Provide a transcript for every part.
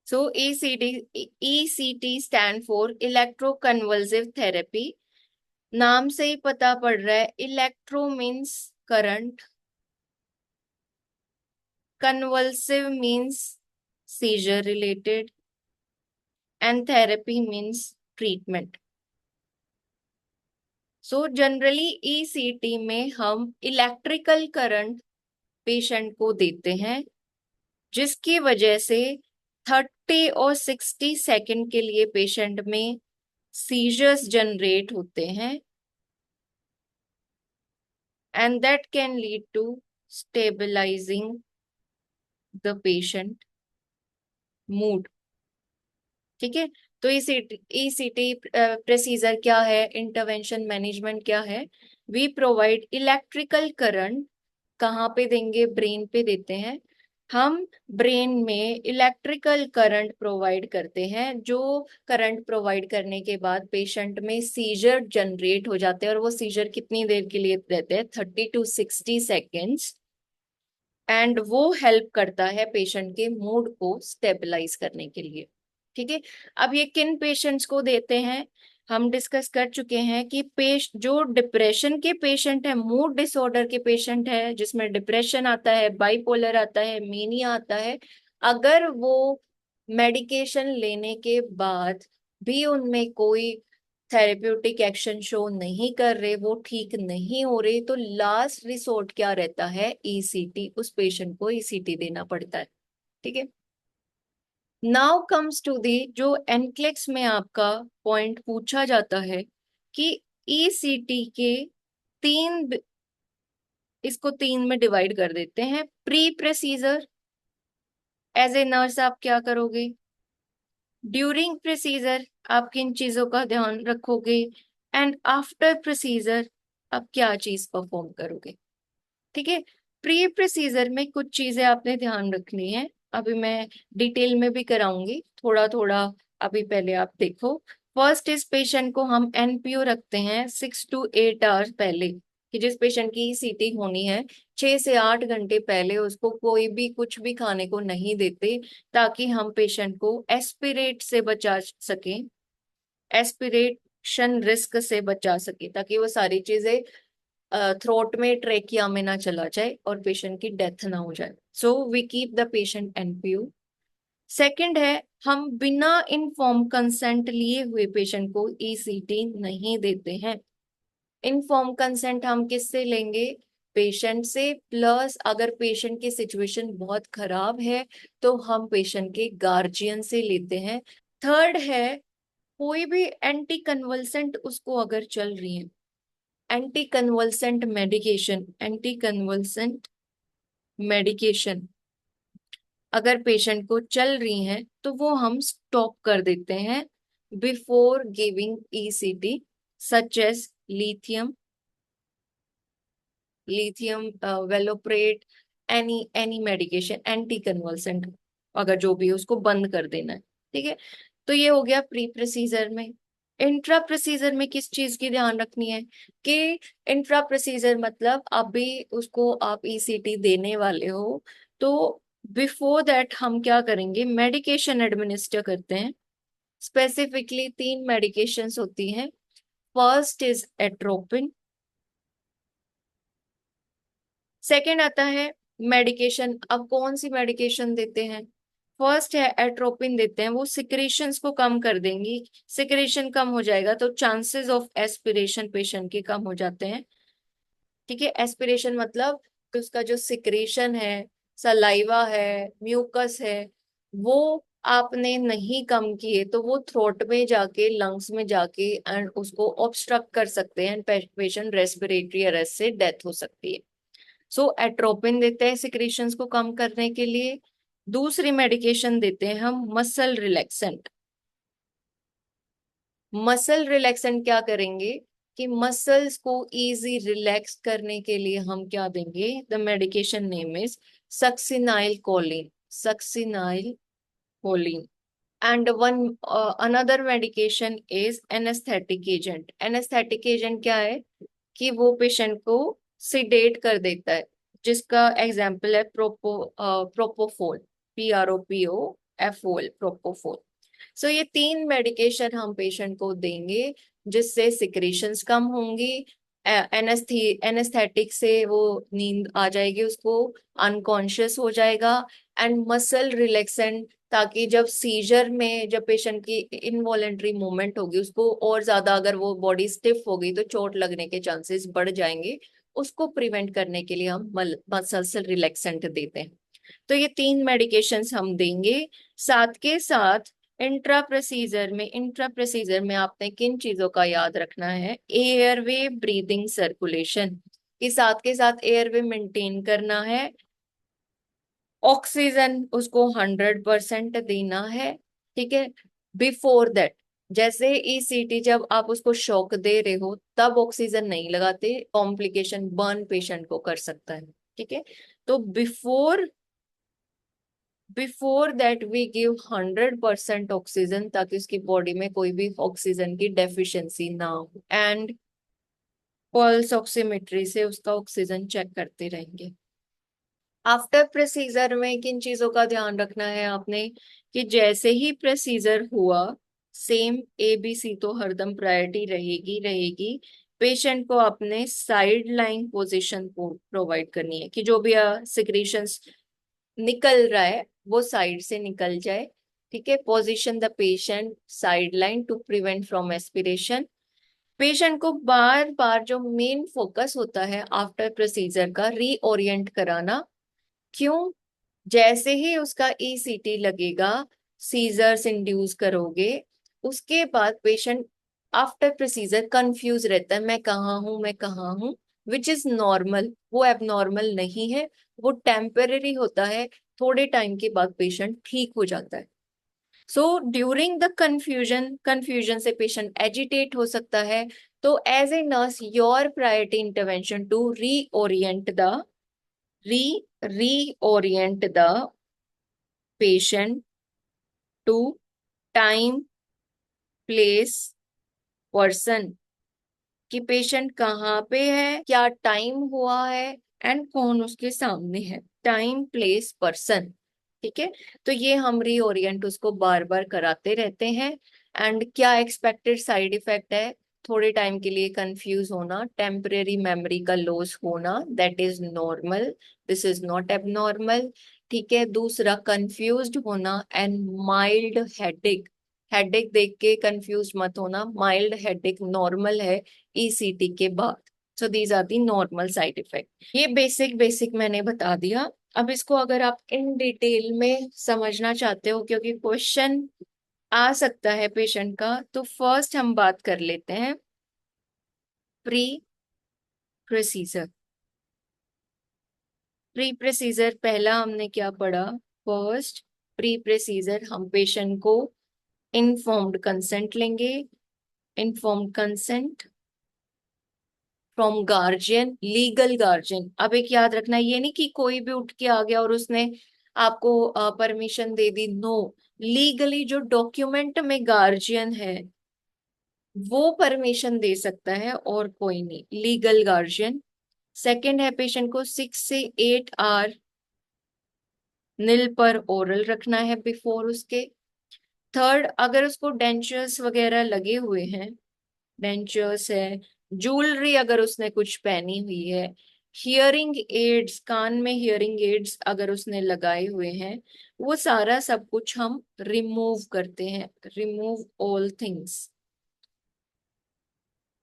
So ECT stand for electroconvulsive therapy. नाम से ही पता पड़ रहा है, electro means current, convulsive means seizure related, and therapy means treatment. So generally ECT में हम इलेक्ट्रिकल करंट पेशेंट को देते हैं, जिसकी वजह से 30 और 60 सेकंड के लिए पेशेंट में सीजर्स जनरेट होते हैं, and that can lead to stabilising the patient mood. ठीक है। तो ECT प्रोसीजर क्या है, इंटरवेंशन मैनेजमेंट क्या है? We provide electrical current. कहाँ पे देंगे? ब्रेन पे देते हैं। हम ब्रेन में इलेक्ट्रिकल करंट प्रोवाइड करते हैं, जो करंट प्रोवाइड करने के बाद पेशेंट में सीजर जनरेट हो जाते हैं, और वो सीजर कितनी देर के लिए रहते हैं? 30 to 60 सेकेंड्स। एंड वो हेल्प करता है पेशेंट के मूड को स्टेबलाइज करने के लिए। ठीक है। अब ये किन पेशेंट्स को देते हैं? हम डिस्कस कर चुके हैं कि जो डिप्रेशन के पेशेंट है, मूड डिसऑर्डर के पेशेंट है, जिसमें डिप्रेशन आता है, बाइपोलर आता है, मेनिया आता है, अगर वो मेडिकेशन लेने के बाद भी उनमें कोई थेरेप्यूटिक एक्शन शो नहीं कर रहे, वो ठीक नहीं हो रहे, तो लास्ट रिसोर्ट क्या रहता है? ECT। उस पेशेंट को ECT देना पड़ता है। ठीक है। नाउ कम्स टू दी, जो एनक्लेक्स में आपका पॉइंट पूछा जाता है कि ECT के इसको तीन में डिवाइड कर देते हैं। Pre procedure, as a nurse आप क्या करोगे? ड्यूरिंग प्रोसीजर आप किन चीजों का ध्यान रखोगे? एंड आफ्टर प्रोसीजर आप क्या चीज परफॉर्म करोगे? ठीक है। प्री प्रोसीजर में कुछ चीजें आपने ध्यान रखनी है, अभी मैं डिटेल में भी कराऊंगी थोड़ा थोड़ा। अभी पहले आप देखो। फर्स्ट इस पेशेंट को हम NPO रखते हैं 6 to 8 आवर्स पहले, कि जिस पेशेंट की CT होनी है 6 से 8 घंटे पहले उसको कोई भी कुछ भी खाने को नहीं देते, ताकि हम पेशेंट को एस्पिरेट से बचा सकें, एस्पिरेशन रिस्क से बचा सके, ताकि वो सारी चीजें थ्रोट में, ट्रेकिया में ना चला जाए और पेशेंट की डेथ ना हो जाए। So we keep the patient NPO। Second है, हम बिना इनफॉर्म कंसेंट लिए हुए पेशेंट को ECT नहीं देते हैं। इनफॉर्म कंसेंट हम किससे लेंगे? पेशेंट से, प्लस अगर पेशेंट की सिचुएशन बहुत खराब है तो हम पेशेंट के गार्जियन से लेते हैं। थर्ड है, कोई भी एंटी कन्वल्सेंट उसको अगर चल रही है, anti convulsant medication, anti convulsant medication अगर पेशेंट को चल रही है तो वो हम स्टॉप कर देते हैं before giving ECT, such as lithium, lithium valproate, any medication anticonvulsant अगर जो भी है उसको बंद कर देना है। ठीक है। तो ये हो गया प्री प्रोसीजर में। इंट्रा प्रोसीजर में किस चीज की ध्यान रखनी है? कि इंट्रा प्रोसीजर मतलब अभी उसको आप ECT देने वाले हो, तो बिफोर दैट हम क्या करेंगे? मेडिकेशन एडमिनिस्टर करते हैं। स्पेसिफिकली 3 मेडिकेशंस होती हैं। First is atropine. सेकंड आता है मेडिकेशन। अब कौन सी मेडिकेशन देते हैं? फर्स्ट है एट्रोपिन देते हैं, वो सिक्रेशंस को कम कर देंगी। सिक्रेशन कम हो जाएगा तो चांसेस ऑफ एस्पिरेशन पेशेंट के कम हो जाते हैं। ठीक है। एस्पिरेशन मतलब कि उसका जो सिक्रेशन है, सलाइवा है, म्यूकस है, वो आपने नहीं कम किए तो वो थ्रोट में जाके, लंग्स में जाके एंड उसको ऑब्स्ट्रक्ट कर सकते हैं, पेशेंट रेस्पिरेटरी अरेस्ट से डेथ हो सकती है। सो एट्रोपिन देते हैं सिक्रीशंस को कम करने के लिए। दूसरी मेडिकेशन देते हैं हम मसल रिलैक्सेंट। मसल रिलैक्सेंट क्या करेंगे कि मसल्स को इजी रिलैक्स करने के लिए हम क्या देंगे? The medication name is succinylcholine, succinylcholine. And one another medication is anaesthetic agent. Anaesthetic agent क्या है? कि वो पेशेंट को सिडेट कर देता है, जिसका एग्जाम्पल है प्रोपोफोल, PROPO, एफोल, प्रोपोफोल। सो ये 3 मेडिकेशन हम पेशेंट को देंगे जिससे सिक्रेशंस कम होंगी, एनेस्थेटिक से वो नींद आ जाएगी, उसको अनकॉन्शियस हो जाएगा, एंड मसल रिलैक्सेंट, ताकि जब सीजर में जब पेशेंट की इनवॉलेंट्री मूवमेंट होगी उसको और ज्यादा, अगर वो बॉडी स्टिफ हो गई तो चोट लगने के चांसेस बढ़ जाएंगे, उसको प्रिवेंट करने के लिए हम मसल रिलैक्सेंट देते हैं। तो ये 3 मेडिकेशंस हम देंगे। साथ के साथ इंट्रा प्रोसीजर में आपने किन चीजों का याद रखना है, एयरवे ब्रीदिंग सर्कुलेशन के साथ एयरवे मेंटेन करना है, ऑक्सीजन उसको 100% देना है। ठीक है। बिफोर दैट, जैसे ईसीटी जब आप उसको शॉक दे रहे हो तब ऑक्सीजन नहीं लगाते, कॉम्प्लिकेशन बर्न पेशेंट को कर सकता है। ठीक है। तो before that we give 100% oxygen, ताकि उसकी बॉडी में कोई भी ऑक्सीजन की डेफिशिएंसी ना हो, एंड पल्स ऑक्सीमेट्री से उसका ऑक्सीजन चेक करते रहेंगे। आफ्टर प्रोसीजर में किन चीजों का ध्यान रखना है आपने, कि जैसे ही प्रोसीजर हुआ सेम एबीसी तो हरदम प्रायोरिटी रहेगी रहेगी। पेशेंट को अपने साइड लाइन पोजिशन को प्रोवाइड करनी है, कि जो भी सिक्रीशंस निकल रहा है वो साइड से निकल जाए। ठीक है। Position the patient side line to prevent from aspiration. Patient को बार बार जो मेन फोकस होता है आफ्टर प्रोसीजर का, रीओरिएंट कराना। क्यों? जैसे ही उसका ईसीटी लगेगा, सीजर्स इंड्यूस करोगे, उसके बाद पेशेंट आफ्टर प्रोसीजर कंफ्यूज रहता है, मैं कहाँ हूँ, मैं कहाँ हूँ, विच इज नॉर्मल, वो एबनॉर्मल नहीं है, वो टेम्पररी होता है, थोड़े टाइम के बाद पेशेंट ठीक हो जाता है। सो ड्यूरिंग द कंफ्यूजन से पेशेंट एजिटेट हो सकता है। तो as a nurse your priority intervention to re reorient the patient to time, place, person, कि पेशेंट कहाँ पे है, क्या टाइम हुआ है, एंड कौन उसके सामने है, टाइम प्लेस पर्सन। ठीक है। तो ये हम रीओरिएंट उसको बार बार कराते रहते हैं। एंड क्या एक्सपेक्टेड साइड इफेक्ट है, थोड़े टाइम के लिए कंफ्यूज होना, टेम्परेरी मेमोरी का लॉस होना, that is normal, this is not abnormal. ठीक है। दूसरा कंफ्यूज्ड होना एंड माइल्ड हेडेक, हेडेक देख के कंफ्यूज मत होना, माइल्ड हेडेक नॉर्मल है ईसीटी के बाद। So these are the normal side effect. ये बेसिक बेसिक मैंने बता दिया। अब इसको अगर आप इन डिटेल में समझना चाहते हो, क्योंकि क्वेश्चन आ सकता है पेशेंट का, तो फर्स्ट हम बात कर लेते हैं प्री प्रोसीजर। प्री प्रोसीजर पहला हमने क्या पढ़ा, फर्स्ट प्री प्रोसीजर हम पेशेंट को इनफॉर्म्ड कंसेंट लेंगे, informed consent from guardian, legal guardian. अब एक याद रखना, ये नहीं कि कोई भी उठ के आ गया और उसने आपको परमिशन दे दी, नो, लीगली जो डॉक्यूमेंट में गार्जियन है वो परमिशन दे सकता है और कोई नहीं, लीगल गार्जियन। सेकंड है पेशेंट को 6 से 8 आवर नील पर ओरल रखना है बिफोर उसके। थर्ड, अगर उसको डेंचर्स वगैरह लगे हुए हैं, डेंचर्स है, ज्वेलरी अगर उसने कुछ पहनी हुई है, हियरिंग एड्स, कान में हियरिंग एड्स अगर उसने लगाए हुए हैं, वो सारा सब कुछ हम रिमूव करते हैं, रिमूव ऑल थिंग्स।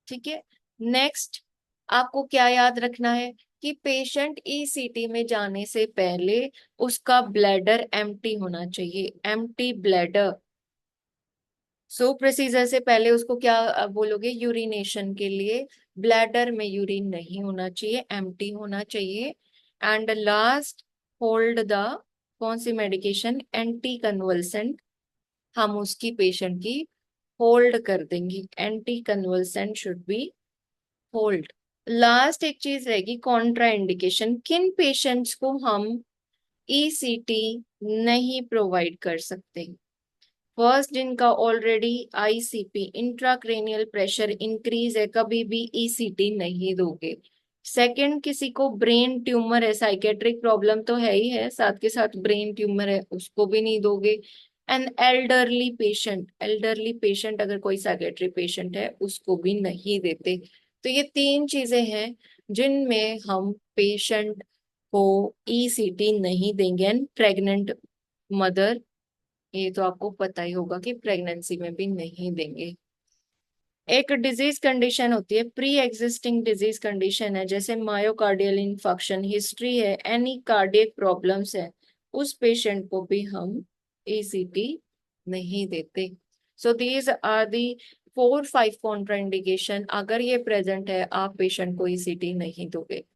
ठीक है। नेक्स्ट, आपको क्या याद रखना है, कि पेशेंट ईसीटी में जाने से पहले उसका ब्लैडर एम्प्टी होना चाहिए, एम्प्टी ब्लैडर। सो प्रोसीजर से पहले उसको क्या बोलोगे, यूरिनेशन के लिए ब्लैडर में यूरिन नहीं होना चाहिए, एम्प्टी होना चाहिए। एंड लास्ट, होल्ड द, कौन सी मेडिकेशन, एंटी कन्वल्सेंट, हम उसकी पेशेंट की होल्ड कर देंगे, anti convulsant should be hold. Last एक चीज रहेगी, कॉन्ट्रा इंडिकेशन, किन पेशेंट्स को हम ईसीटी नहीं प्रोवाइड कर सकते। फर्स्ट, जिनका already ICP intracranial pressure increase है, कभी भी ईसीटी नहीं दोगे। सेकंड, किसी को ब्रेन ट्यूमर है, साइकेट्रिक प्रॉब्लम तो है ही है, साथ के साथ ब्रेन ट्यूमर है, उसको भी नहीं दोगे। एन एल्डरली पेशेंट अगर कोई साइकेट्रिक पेशेंट है उसको भी नहीं देते। तो ये तीन चीजें हैं जिनमें हम पेशेंट को ईसीटी नहीं देंगे। एंड प्रेग्नेंट मदर, ये तो आपको पता ही होगा कि प्रेगनेंसी में भी नहीं देंगे। एक डिजीज कंडीशन होती है, प्री एग्जिस्टिंग डिजीज कंडीशन है, जैसे मायोकार्डियल इंफाक्शन, हिस्ट्री है, एनी कार्डियक प्रॉब्लम्स है, उस पेशेंट को भी हम ईसीटी नहीं देते। So these are the 4-5 contraindication, अगर ये प्रेजेंट है आप पेशेंट को ईसीटी नहीं दोगे।